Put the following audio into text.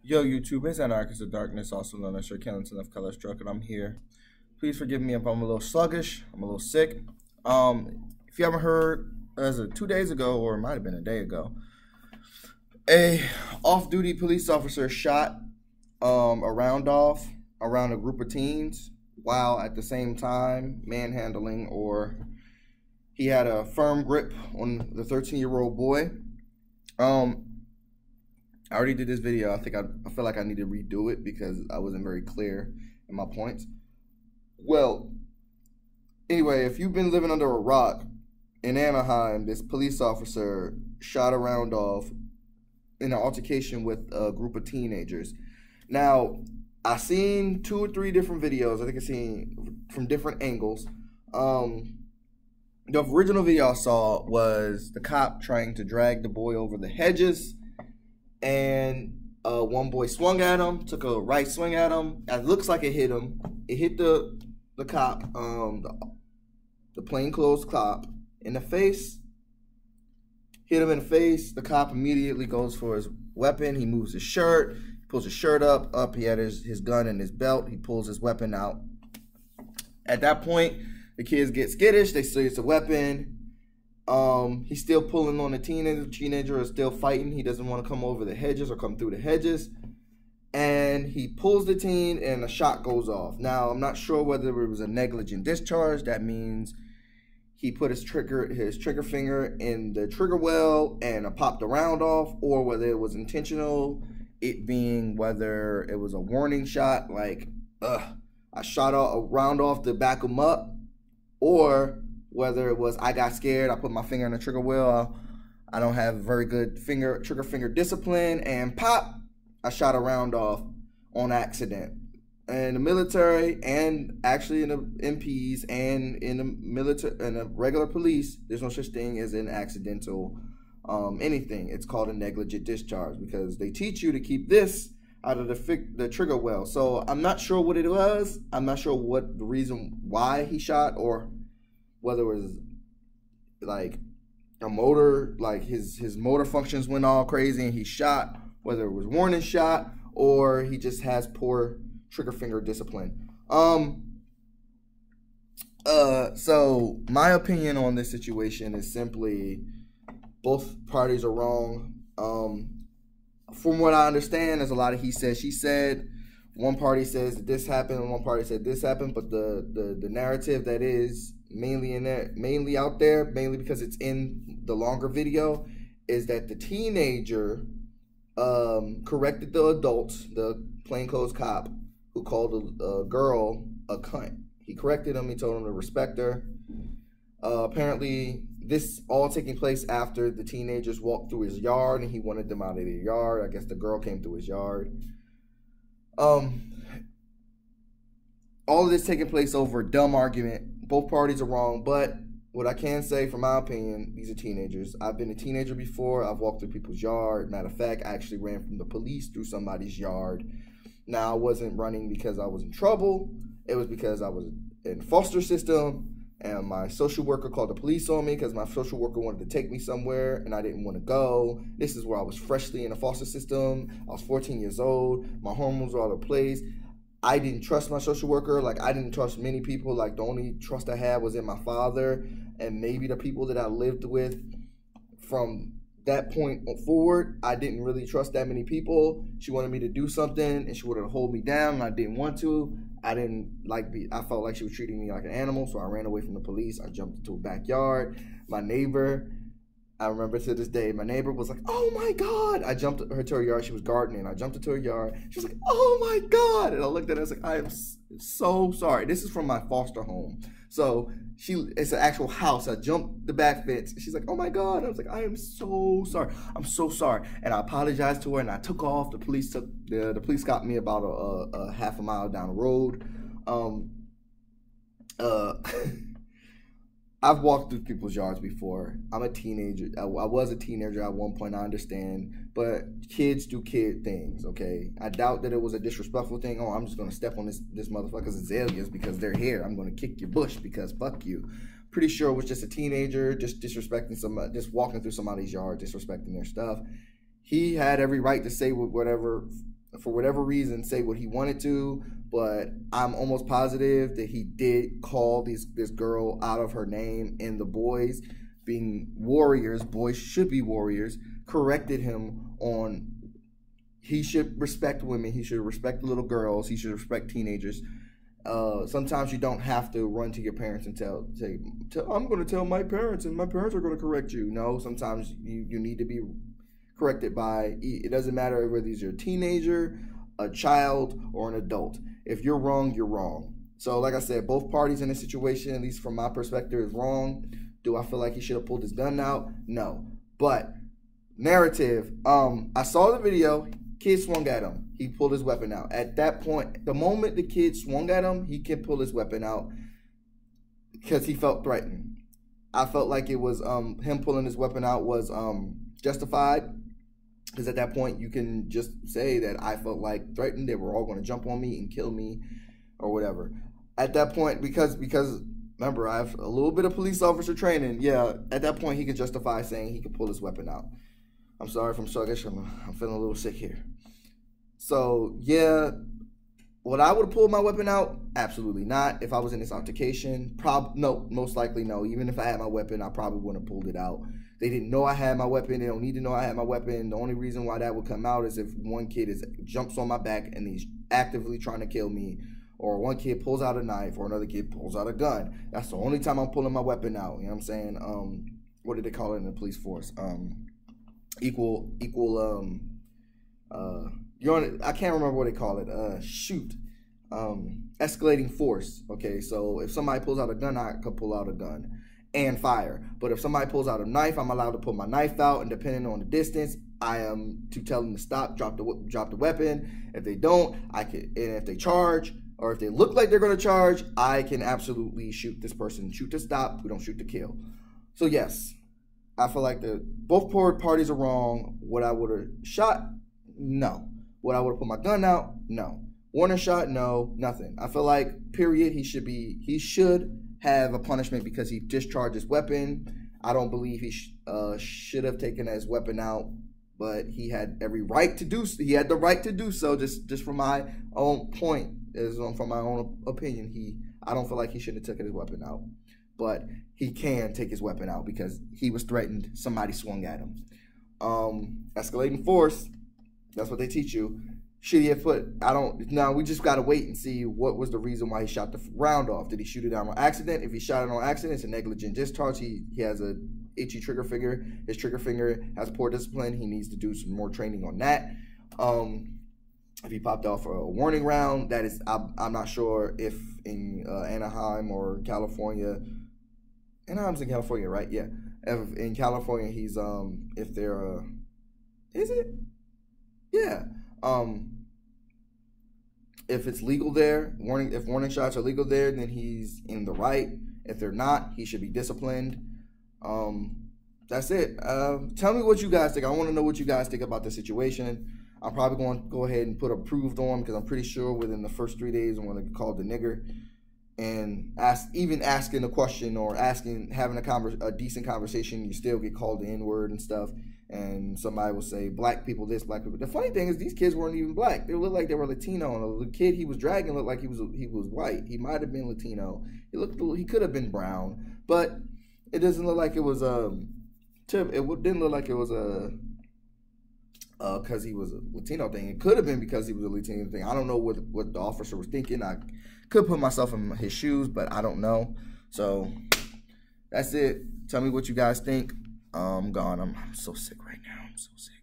Yo, YouTube, it's Anarchist of Darkness, also known as Sir Killington of Color Struck, and I'm here. Please forgive me if I'm a little sluggish. I'm a little sick. If you haven't heard, as of 2 days ago, or it might have been a day ago, a off-duty police officer shot a round off around a group of teens while at the same time manhandling, or he had a firm grip on the 13-year-old boy. I already did this video. I feel like I need to redo it because I wasn't very clear in my points. Well, anyway, if you've been living under a rock, in Anaheim, this police officer shot a round off in an altercation with a group of teenagers. Now, I've seen 2 or 3 different videos. I think I've seen from different angles. The original video I saw was the cop trying to drag the boy over the hedges, and one boy swung at him, took a right swing at him. It looks like it hit him. It hit the cop, the plainclothes cop, in the face. Hit him in the face. The cop immediately goes for his weapon. He moves his shirt. He pulls his shirt up. He had his gun in his belt. He pulls his weapon out. At that point, the kids get skittish. They say it's a weapon. He's still pulling on the teenager. The teenager is still fighting. He doesn't want to come over the hedges or come through the hedges. And he pulls the teen and a shot goes off. Now, I'm not sure whether it was a negligent discharge. That means he put his trigger finger in the trigger well and popped the round off, or whether it was intentional, it being whether it was a warning shot, like, I shot a round off to back him up, or whether it was I got scared, I put my finger on the trigger wheel, I don't have very good trigger finger discipline, and pop, I shot a round off on accident. In the military, and actually in the MPs, and in the military and the regular police, there's no such thing as an accidental anything. It's called a negligent discharge, because they teach you to keep this out of the trigger well. So I'm not sure what it was. I'm not sure what the reason why he shot, or whether it was like a motor, like his motor functions went all crazy and he shot, whether it was warning shot, or he just has poor trigger finger discipline. So my opinion on this situation is simply both parties are wrong. From what I understand, there's a lot of he said, she said. One party says that this happened, and one party said this happened, but the narrative that is mainly out there, mainly because it's in the longer video, is that the teenager corrected the adult, the plainclothes cop, who called a girl a cunt. He corrected him. He told him to respect her. Apparently, this all taking place after the teenagers walked through his yard, and he wanted them out of their yard. I guess the girl came through his yard. All of this taking place over a dumb argument. Both parties are wrong, but what I can say, from my opinion, these are teenagers. I've been a teenager before. I've walked through people's yard. Matter of fact, I actually ran from the police through somebody's yard. Now, I wasn't running because I was in trouble. It was because I was in foster system, and my social worker called the police on me because my social worker wanted to take me somewhere, and I didn't want to go. This is where I was freshly in the foster system. I was 14 years old. My hormones were all over the place. I didn't trust my social worker. Like, I didn't trust many people. Like, the only trust I had was in my father and maybe the people that I lived with. From that point forward, I didn't really trust that many people. She wanted me to do something, and she wanted to hold me down, and I didn't want to. I felt like she was treating me like an animal, so I ran away from the police. I jumped into a backyard. My neighbor, I remember to this day, my neighbor was like, "Oh my God." I jumped her to her yard. She was gardening. I jumped into her yard. She was like, "Oh my God." And I looked at her, I was like, "I am so sorry." This is from my foster home. So it's an actual house. I jumped the back fence. She's like, "Oh my God." I was like, "I am so sorry. I'm so sorry." And I apologized to her, and I took off. The police got me about a half a mile down the road. I've walked through people's yards before. I'm a teenager. I was a teenager at one point, I understand. But kids do kid things, okay? I doubt that it was a disrespectful thing. "Oh, I'm just going to step on this motherfucker's azaleas because they're here. I'm going to kick your bush because fuck you." Pretty sure it was just a teenager just disrespecting somebody, just walking through somebody's yard, disrespecting their stuff. He had every right to say whatever for whatever reason, say what he wanted to, but I'm almost positive that he did call this girl out of her name, and the boys, being warriors, boys should be warriors, corrected him on he should respect women, he should respect little girls, he should respect teenagers. Sometimes you don't have to run to your parents and tell I'm going to tell my parents, and my parents are going to correct you. No, sometimes you need to be corrected by, it doesn't matter whether you're a teenager, a child, or an adult. If you're wrong, you're wrong. So like I said, both parties in this situation, at least from my perspective, is wrong. Do I feel like he should have pulled his gun out? No. But narrative, I saw the video, kid swung at him. He pulled his weapon out. At that point, the moment the kid swung at him, he can pull his weapon out because he felt threatened. I felt like it was him pulling his weapon out was justified, because at that point you can just say that I felt like threatened, they were all going to jump on me and kill me or whatever. At that point, because remember, I have a little bit of police officer training, yeah, at that point he could justify saying he could pull his weapon out. I'm sorry if I'm sluggish, I'm feeling a little sick here. So, yeah, would I would have pulled my weapon out? Absolutely not. If I was in this altercation, no, most likely no. Even if I had my weapon, I probably wouldn't have pulled it out. They didn't know I had my weapon. They don't need to know I had my weapon. The only reason why that would come out is if one kid jumps on my back and he's actively trying to kill me, or one kid pulls out a knife, or another kid pulls out a gun. That's the only time I'm pulling my weapon out. You know what I'm saying? What did they call it in the police force? I can't remember what they call it. Escalating force. Okay, so if somebody pulls out a gun, I could pull out a gun and fire. But if somebody pulls out a knife, I'm allowed to pull my knife out, and depending on the distance, I am to tell them to stop, drop the weapon. If they don't, and if they charge, or if they look like they're going to charge, I can absolutely shoot this person. Shoot to stop. We don't shoot to kill. So yes, I feel like both parties are wrong. What I would have shot? No. Would I would have put my gun out? No. Warning shot? No. Nothing. I feel like, period, he should have a punishment because he discharged his weapon. I don't believe he should have taken his weapon out, but he had every right to do so. He had the right to do so. Just from my own point, from my own opinion, I don't feel like he shouldn't have taken his weapon out, but he can take his weapon out because he was threatened. Somebody swung at him. Escalating force. That's what they teach you. Should he have now we just got to wait and see what was the reason why he shot the round off. Did he shoot it down on accident? If he shot it on accident, it's a negligent discharge. He has a itchy trigger finger. His trigger finger has poor discipline. He needs to do some more training on that. If he popped off a warning round, that is, I'm not sure if in Anaheim or California. Anaheim's in California, right? Yeah. If in California, he's if they're is it? Yeah. If it's legal there, if warning shots are legal there, then he's in the right. If they're not, he should be disciplined. That's it. Tell me what you guys think. I want to know what you guys think about the situation. I'm probably going to go ahead and put approved on because I'm pretty sure within the first 3 days I'm going to call the nigger and asking a question or having a decent conversation, you still get called the N-word and stuff. And somebody will say black people this, black people. The funny thing is these kids weren't even black. They looked like they were Latino. And the kid he was dragging looked like he was white. He might have been Latino. He could have been brown, but it doesn't look like it was it didn't look like it was because he was a Latino thing. It could have been because he was a Latino thing. I don't know what the officer was thinking. I could put myself in his shoes, but I don't know. So that's it. Tell me what you guys think. I'm gone. I'm so sick right now. I'm so sick.